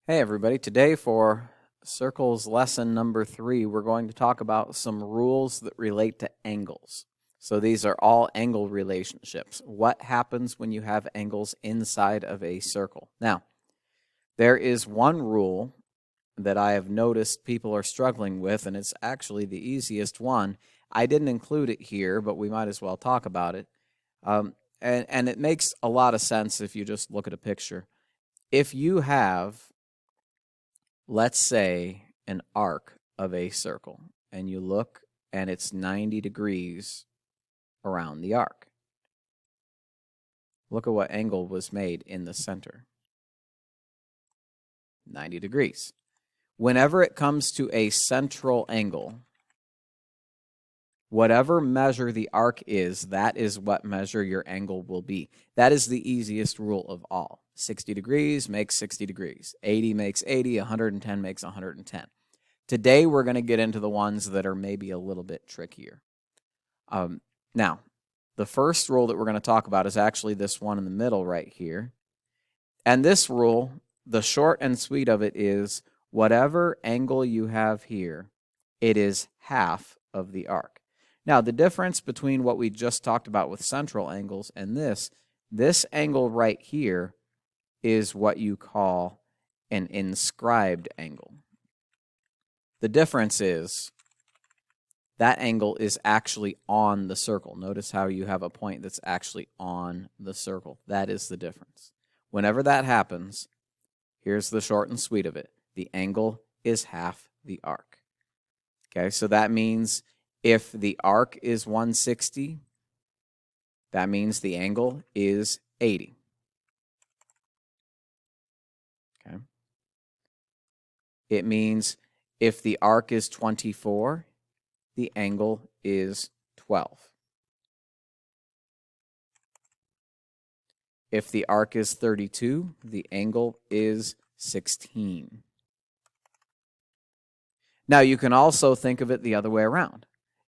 Hey everybody, today for Circles lesson number 3, we're going to talk about some rules that relate to angles. So these are all angle relationships. What happens when you have angles inside of a circle? Now, there is one rule that I have noticed people are struggling with, and it's actually the easiest one. I didn't include it here, but we might as well talk about it. And it makes a lot of sense if you just look at a picture. If you have, let's say, an arc of a circle, and you look and it's 90 degrees around the arc. Look at what angle was made in the center. 90 degrees. Whenever it comes to a central angle, whatever measure the arc is, that is what measure your angle will be. That is the easiest rule of all. 60 degrees makes 60 degrees. 80 makes 80. 110 makes 110. Today, we're going to get into the ones that are maybe a little bit trickier. Now, the first rule that we're going to talk about is actually this one in the middle right here. And this rule, the short and sweet of it is, whatever angle you have here, it is half of the arc. Now, the difference between what we just talked about with central angles and this angle right here is what you call an inscribed angle. The difference is that angle is actually on the circle. Notice how you have a point that's actually on the circle. That is the difference. Whenever that happens, here's the short and sweet of it. The angle is half the arc. Okay, so that means if the arc is 160, that means the angle is 80. Okay. It means if the arc is 24, the angle is 12. If the arc is 32, the angle is 16. Now, you can also think of it the other way around.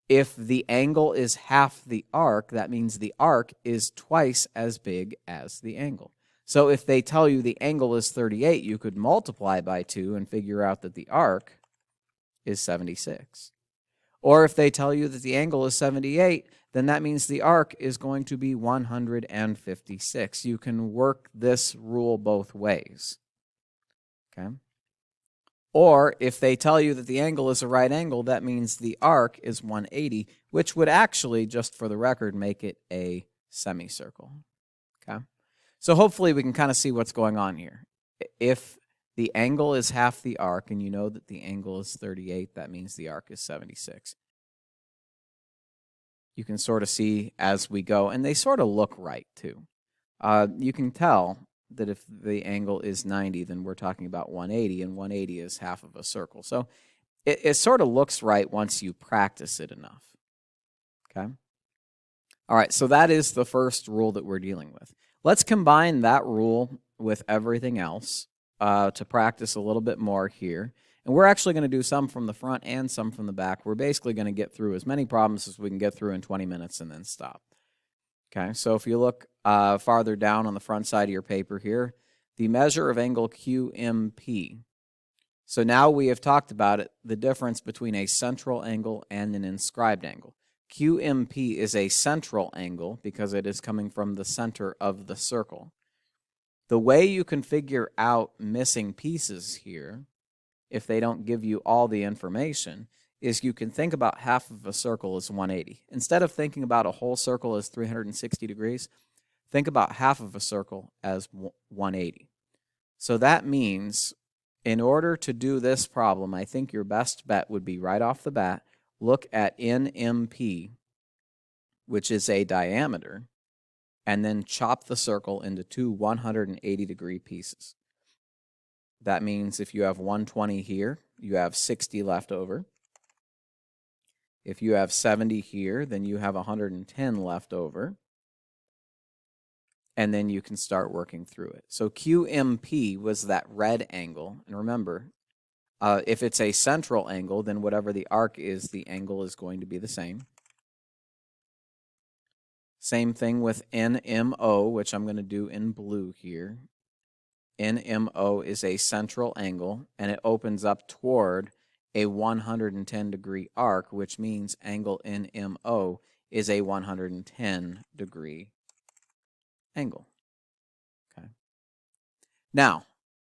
If the angle is half the arc, that means the arc is twice as big as the angle. So if they tell you the angle is 38, you could multiply by 2 and figure out that the arc is 76. Or if they tell you that the angle is 78, then that means the arc is going to be 156. You can work this rule both ways. Okay? Or if they tell you that the angle is a right angle, that means the arc is 180, which would actually, just for the record, make it a semicircle. Okay? So hopefully we can kind of see what's going on here. If the angle is half the arc, and you know that the angle is 38, that means the arc is 76. You can sort of see as we go, and they sort of look right, too. You can tell that if the angle is 90, then we're talking about 180, and 180 is half of a circle. So it sort of looks right once you practice it enough. Okay? All right, so that is the first rule that we're dealing with. Let's combine that rule with everything else to practice a little bit more here. And we're actually going to do some from the front and some from the back. We're basically going to get through as many problems as we can get through in 20 minutes and then stop. Okay, so if you look farther down on the front side of your paper here, the measure of angle QMP. So now we have talked about it, the difference between a central angle and an inscribed angle. QMP is a central angle because it is coming from the center of the circle. The way you can figure out missing pieces here, if they don't give you all the information, is you can think about half of a circle as 180. Instead of thinking about a whole circle as 360 degrees, think about half of a circle as 180. So that means in order to do this problem, I think your best bet would be right off the bat, look at NMP, which is a diameter, and then chop the circle into two 180-degree pieces. That means if you have 120 here, you have 60 left over. If you have 70 here, then you have 110 left over. And then you can start working through it. So QMP was that red angle. And remember, if it's a central angle, then whatever the arc is, the angle is going to be the same. Same thing with NMO, which I'm going to do in blue here. NMO is a central angle, and it opens up toward a 110-degree arc, which means angle NMO is a 110-degree angle. Okay. Now,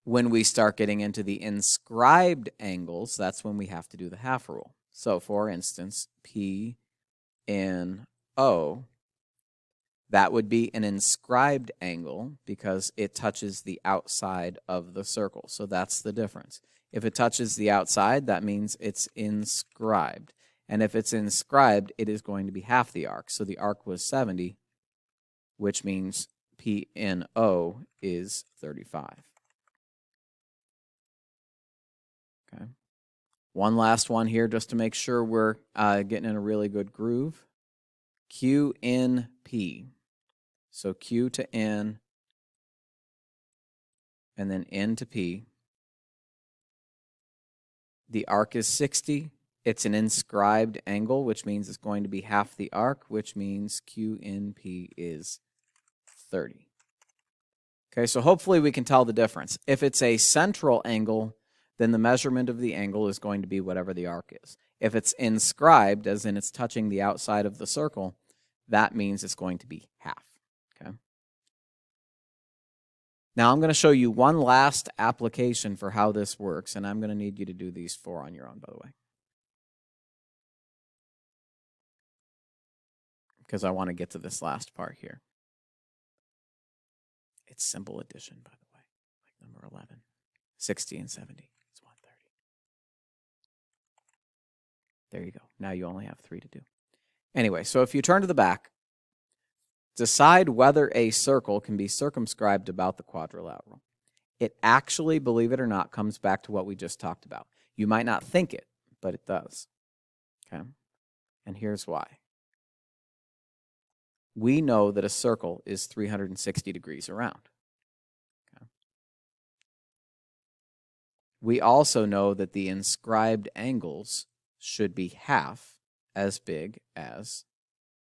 when we start getting into the inscribed angles, that's when we have to do the half rule. So, for instance, PNO, that would be an inscribed angle because it touches the outside of the circle. So that's the difference. If it touches the outside, that means it's inscribed. And if it's inscribed, it is going to be half the arc. So the arc was 70, which means PNO is 35. Okay. One last one here just to make sure we're getting in a really good groove. QNP. So Q to N, and then N to P. The arc is 60. It's an inscribed angle, which means it's going to be half the arc, which means QNP is 30. Okay, so hopefully we can tell the difference. If it's a central angle, then the measurement of the angle is going to be whatever the arc is. If it's inscribed, as in it's touching the outside of the circle, that means it's going to be half. Okay. Now I'm going to show you one last application for how this works, and I'm going to need you to do these 4 on your own, by the way, because I want to get to this last part here. It's simple addition, by the way, like number 11. 60 and 70 is 130. There you go. Now you only have 3 to do. Anyway, so if you turn to the back, decide whether a circle can be circumscribed about the quadrilateral. It actually, believe it or not, comes back to what we just talked about. You might not think it, but it does. Okay? And here's why. We know that a circle is 360 degrees around. Okay? We also know that the inscribed angles should be half as big as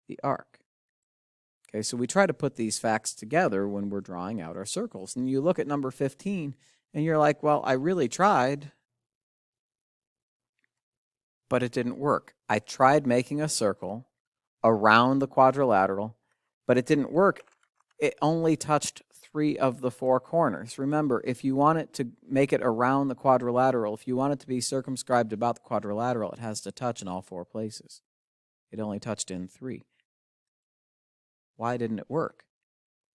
the arc. Okay, so we try to put these facts together when we're drawing out our circles. And you look at number 15, and you're like, well, I really tried, but it didn't work. I tried making a circle around the quadrilateral, but it didn't work. It only touched 3 of the 4 corners. Remember, if you want it to make it around the quadrilateral, if you want it to be circumscribed about the quadrilateral, it has to touch in all 4 places. It only touched in 3. Why didn't it work?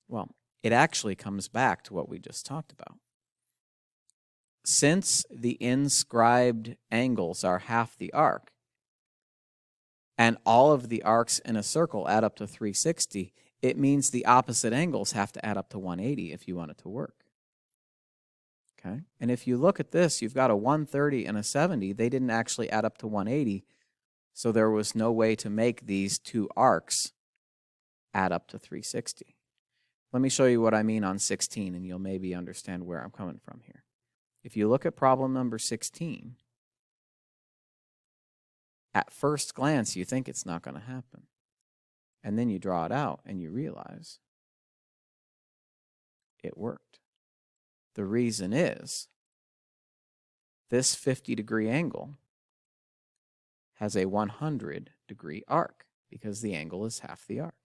Well, it actually comes back to what we just talked about. Since the inscribed angles are half the arc, and all of the arcs in a circle add up to 360, it means the opposite angles have to add up to 180 if you want it to work. Okay? And if you look at this, you've got a 130 and a 70. They didn't actually add up to 180, so there was no way to make these 2 arcs add up to 360. Let me show you what I mean on 16, and you'll maybe understand where I'm coming from here. If you look at problem number 16, at first glance, you think it's not going to happen. And then you draw it out, and you realize it worked. The reason is this 50-degree angle has a 100-degree arc because the angle is half the arc.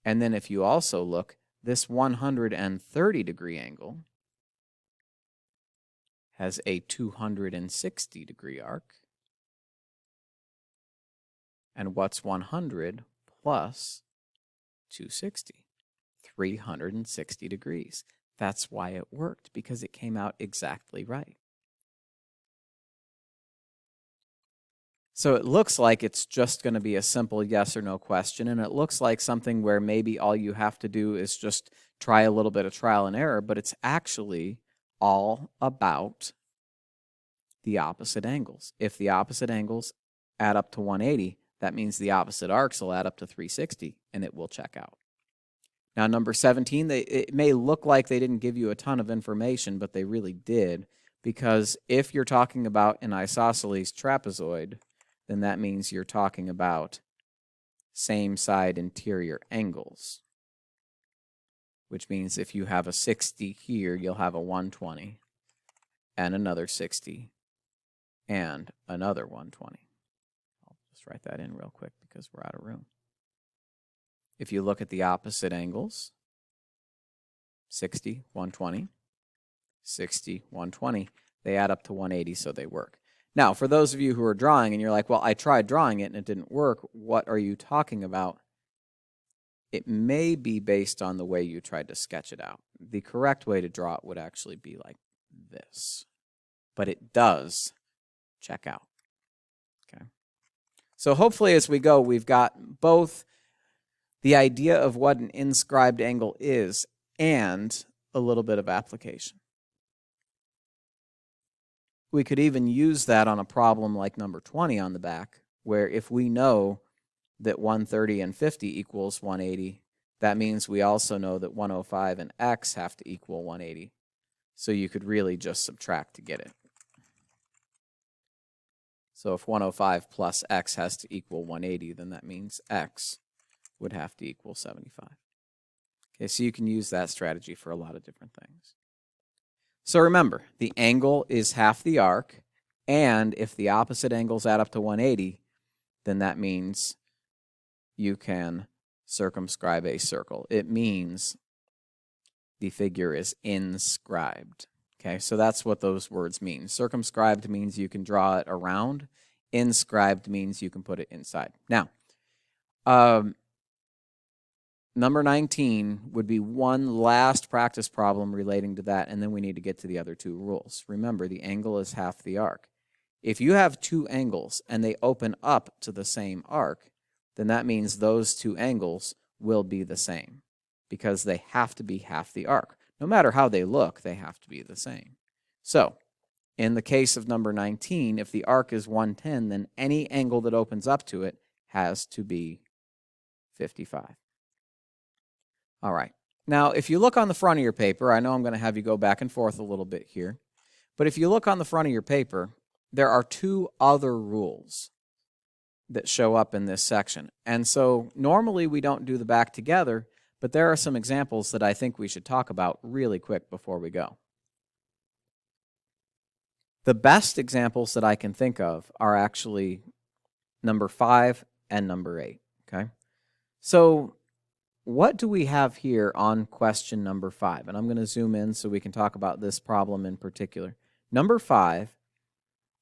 And then if you also look, this 130-degree angle has a 260-degree arc. And what's 100 plus 260? 360 degrees. That's why it worked, because it came out exactly right. So it looks like it's just going to be a simple yes or no question, and it looks like something where maybe all you have to do is just try a little bit of trial and error, but it's actually all about the opposite angles. If the opposite angles add up to 180, that means the opposite arcs will add up to 360, and it will check out. Now, number 17, it may look like they didn't give you a ton of information, but they really did, because if you're talking about an isosceles trapezoid, then that means you're talking about same side interior angles. which means if you have a 60 here, you'll have a 120 and another 60 and another 120. I'll just write that in real quick because we're out of room. If you look at the opposite angles, 60, 120, 60, 120, they add up to 180, so they work. Now, for those of you who are drawing and you're like, well, I tried drawing it and it didn't work, what are you talking about? It may be based on the way you tried to sketch it out. The correct way to draw it would actually be like this, but it does check out. Okay. So hopefully as we go, we've got both the idea of what an inscribed angle is and a little bit of application. We could even use that on a problem like number 20 on the back, where if we know that 130 and 50 equals 180, that means we also know that 105 and x have to equal 180. So you could really just subtract to get it. So if 105 plus x has to equal 180, then that means x would have to equal 75. Okay, so you can use that strategy for a lot of different things. So remember, the angle is half the arc, and if the opposite angles add up to 180, then that means you can circumscribe a circle. It means the figure is inscribed. Okay, so that's what those words mean. Circumscribed means you can draw it around. Inscribed means you can put it inside. Now, number 19 would be one last practice problem relating to that, and then we need to get to the other two rules. Remember, the angle is half the arc. If you have two angles and they open up to the same arc, then that means those two angles will be the same because they have to be half the arc. No matter how they look, they have to be the same. So, in the case of number 19, if the arc is 110, then any angle that opens up to it has to be 55. All right. Now, if you look on the front of your paper, I know I'm going to have you go back and forth a little bit here, but if you look on the front of your paper, there are two other rules that show up in this section. And so normally we don't do the back together, but there are some examples that I think we should talk about really quick before we go. The best examples that I can think of are actually number 5 and number 8, okay? So what do we have here on question number 5? And I'm going to zoom in so we can talk about this problem in particular. Number 5,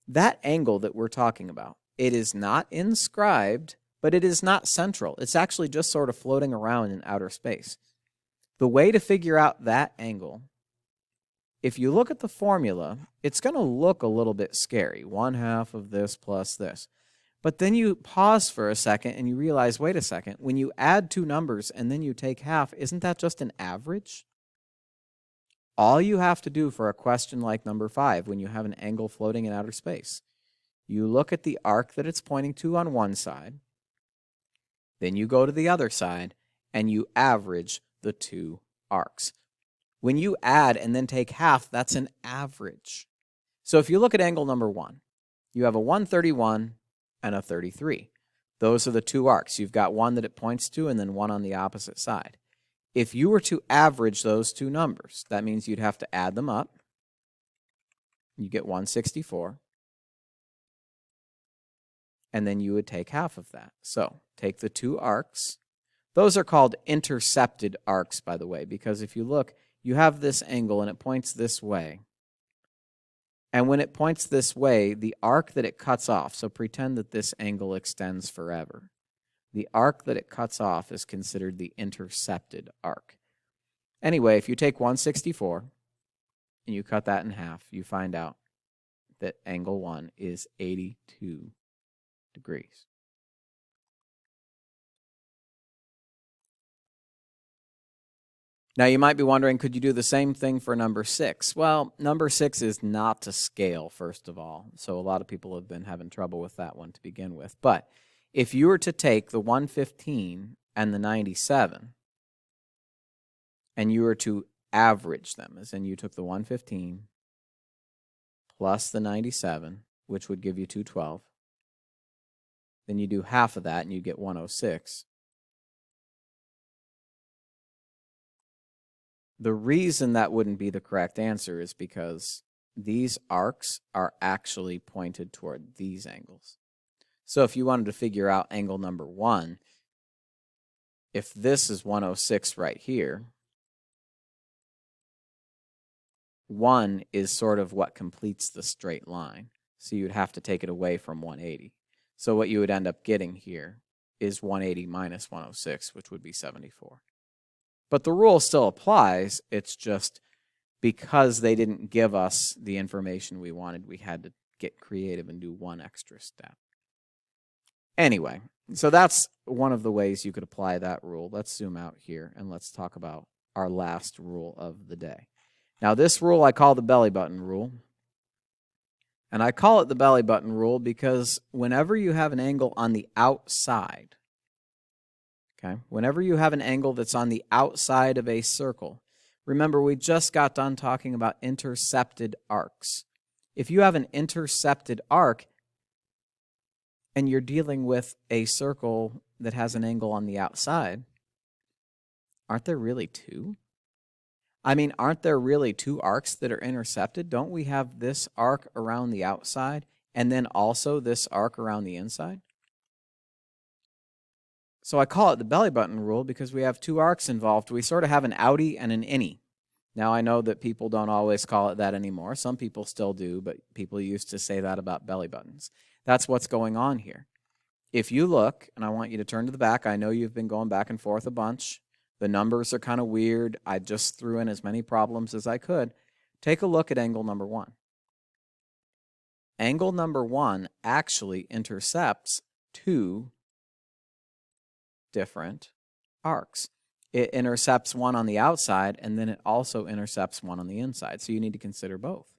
that angle that we're talking about, it is not inscribed, but it is not central. It's actually just sort of floating around in outer space. The way to figure out that angle, if you look at the formula, it's going to look a little bit scary. 1/2 of this plus this. But then you pause for a second and you realize, wait a second, when you add two numbers and then you take half, isn't that just an average? All you have to do for a question like number 5, when you have an angle floating in outer space, you look at the arc that it's pointing to on one side, then you go to the other side, and you average the two arcs. When you add and then take half, that's an average. So if you look at angle number 1, you have a 131 and a 33. Those are the two arcs. You've got one that it points to and then one on the opposite side. If you were to average those two numbers, that means you'd have to add them up. You get 164. And then you would take half of that. So take the two arcs. Those are called intercepted arcs, by the way, because if you look, you have this angle and it points this way. And when it points this way, the arc that it cuts off, so pretend that this angle extends forever. The arc that it cuts off is considered the intercepted arc. Anyway, if you take 164 and you cut that in half, you find out that angle 1 is 82 degrees. Now you might be wondering, could you do the same thing for number 6? Well, number 6 is not to scale, first of all. So a lot of people have been having trouble with that one to begin with. But if you were to take the 115 and the 97 and you were to average them, as in you took the 115 plus the 97, which would give you 212, then you do half of that and you get 106. The reason that wouldn't be the correct answer is because these arcs are actually pointed toward these angles. So if you wanted to figure out angle number 1, if this is 106 right here, 1 is sort of what completes the straight line. So you'd have to take it away from 180. So what you would end up getting here is 180 minus 106, which would be 74. But the rule still applies. It's just because they didn't give us the information we wanted, we had to get creative and do one extra step. Anyway, so that's one of the ways you could apply that rule. Let's zoom out here and let's talk about our last rule of the day. Now, this rule I call the Bellybutton Rule. And I call it the Bellybutton Rule because whenever you have an angle on the outside, okay, whenever you have an angle that's on the outside of a circle, remember we just got done talking about intercepted arcs. If you have an intercepted arc and you're dealing with a circle that has an angle on the outside, aren't there really two? I mean, aren't there really two arcs that are intercepted? Don't we have this arc around the outside and then also this arc around the inside? So I call it the Bellybutton Rule because we have two arcs involved. We sort of have an outie and an innie. Now, I know that people don't always call it that anymore. Some people still do, but people used to say that about belly buttons. That's what's going on here. If you look, and I want you to turn to the back, I know you've been going back and forth a bunch. The numbers are kind of weird. I just threw in as many problems as I could. Take a look at angle number 1. Angle number 1 actually intercepts two different arcs. It intercepts one on the outside, and then it also intercepts one on the inside. So you need to consider both.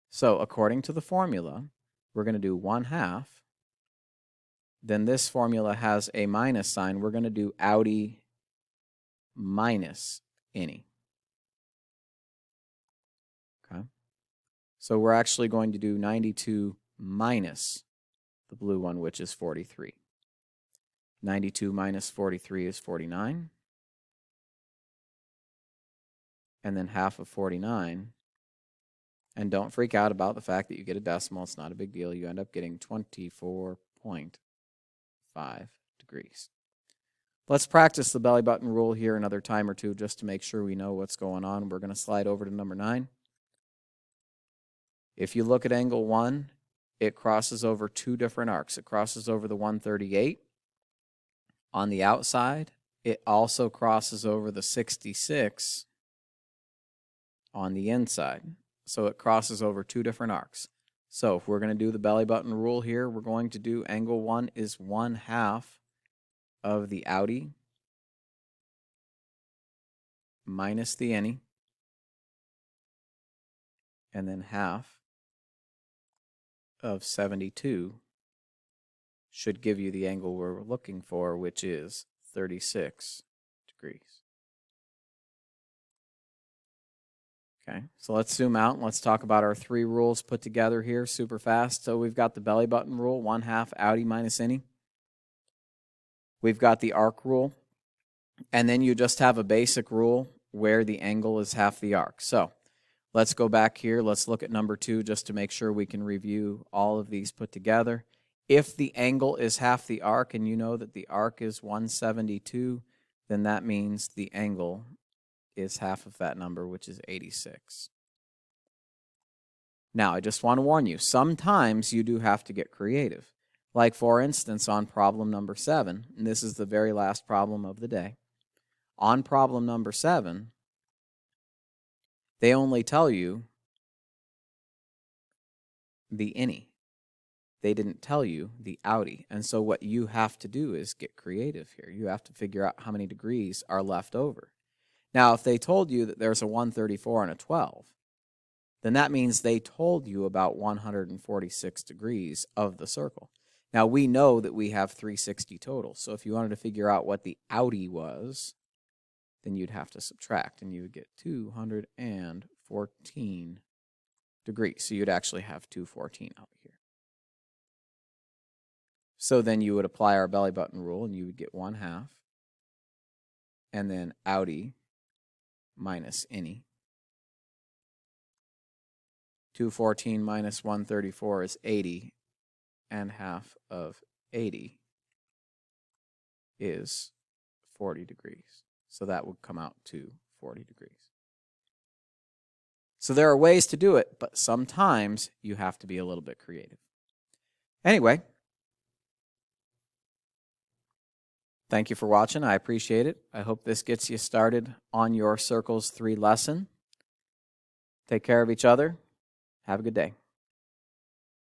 So according to the formula, we're going to do 1/2. Then this formula has a minus sign. We're going to do outie minus innie. Okay. So we're actually going to do 92 minus the blue one, which is 43. 92 minus 43 is 49. And then half of 49. And don't freak out about the fact that you get a decimal. It's not a big deal. You end up getting 24.5 degrees. Let's practice the Bellybutton Rule here another time or two just to make sure we know what's going on. We're going to slide over to number 9. If you look at angle 1, it crosses over two different arcs. It crosses over the 138 on the outside. It also crosses over the 66 on the inside. So it crosses over two different arcs. So if we're going to do the Bellybutton Rule here, we're going to do angle 1 is 1/2 of the outie minus the innie, and then half of 72 should give you the angle we're looking for, which is 36 degrees. Okay, so let's zoom out and let's talk about our 3 rules put together here super fast. So we've got the Bellybutton Rule, 1/2 outie minus innie. We've got the arc rule, and then you just have a basic rule where the angle is half the arc. So let's go back here. Let's look at number 2 just to make sure we can review all of these put together. If the angle is half the arc and you know that the arc is 172, then that means the angle is half of that number, which is 86. Now, I just want to warn you, sometimes you do have to get creative. Like, for instance, on problem number 7, and this is the very last problem of the day. On problem number 7, they only tell you the innie. They didn't tell you the outie. And so what you have to do is get creative here. You have to figure out how many degrees are left over. Now, if they told you that there's a 134 and a 12, then that means they told you about 146 degrees of the circle. Now, we know that we have 360 total. So if you wanted to figure out what the outie was, then you'd have to subtract, and you would get 214 degrees. So you'd actually have 214 out here. So then you would apply our Bellybutton Rule, and you would get 1/2. And then outie minus any. 214 minus 134 is 80, and half of 80 is 40 degrees. So that would come out to 40 degrees. So there are ways to do it, but sometimes you have to be a little bit creative. Anyway, thank you for watching. I appreciate it. I hope this gets you started on your Circles 3 lesson. Take care of each other. Have a good day.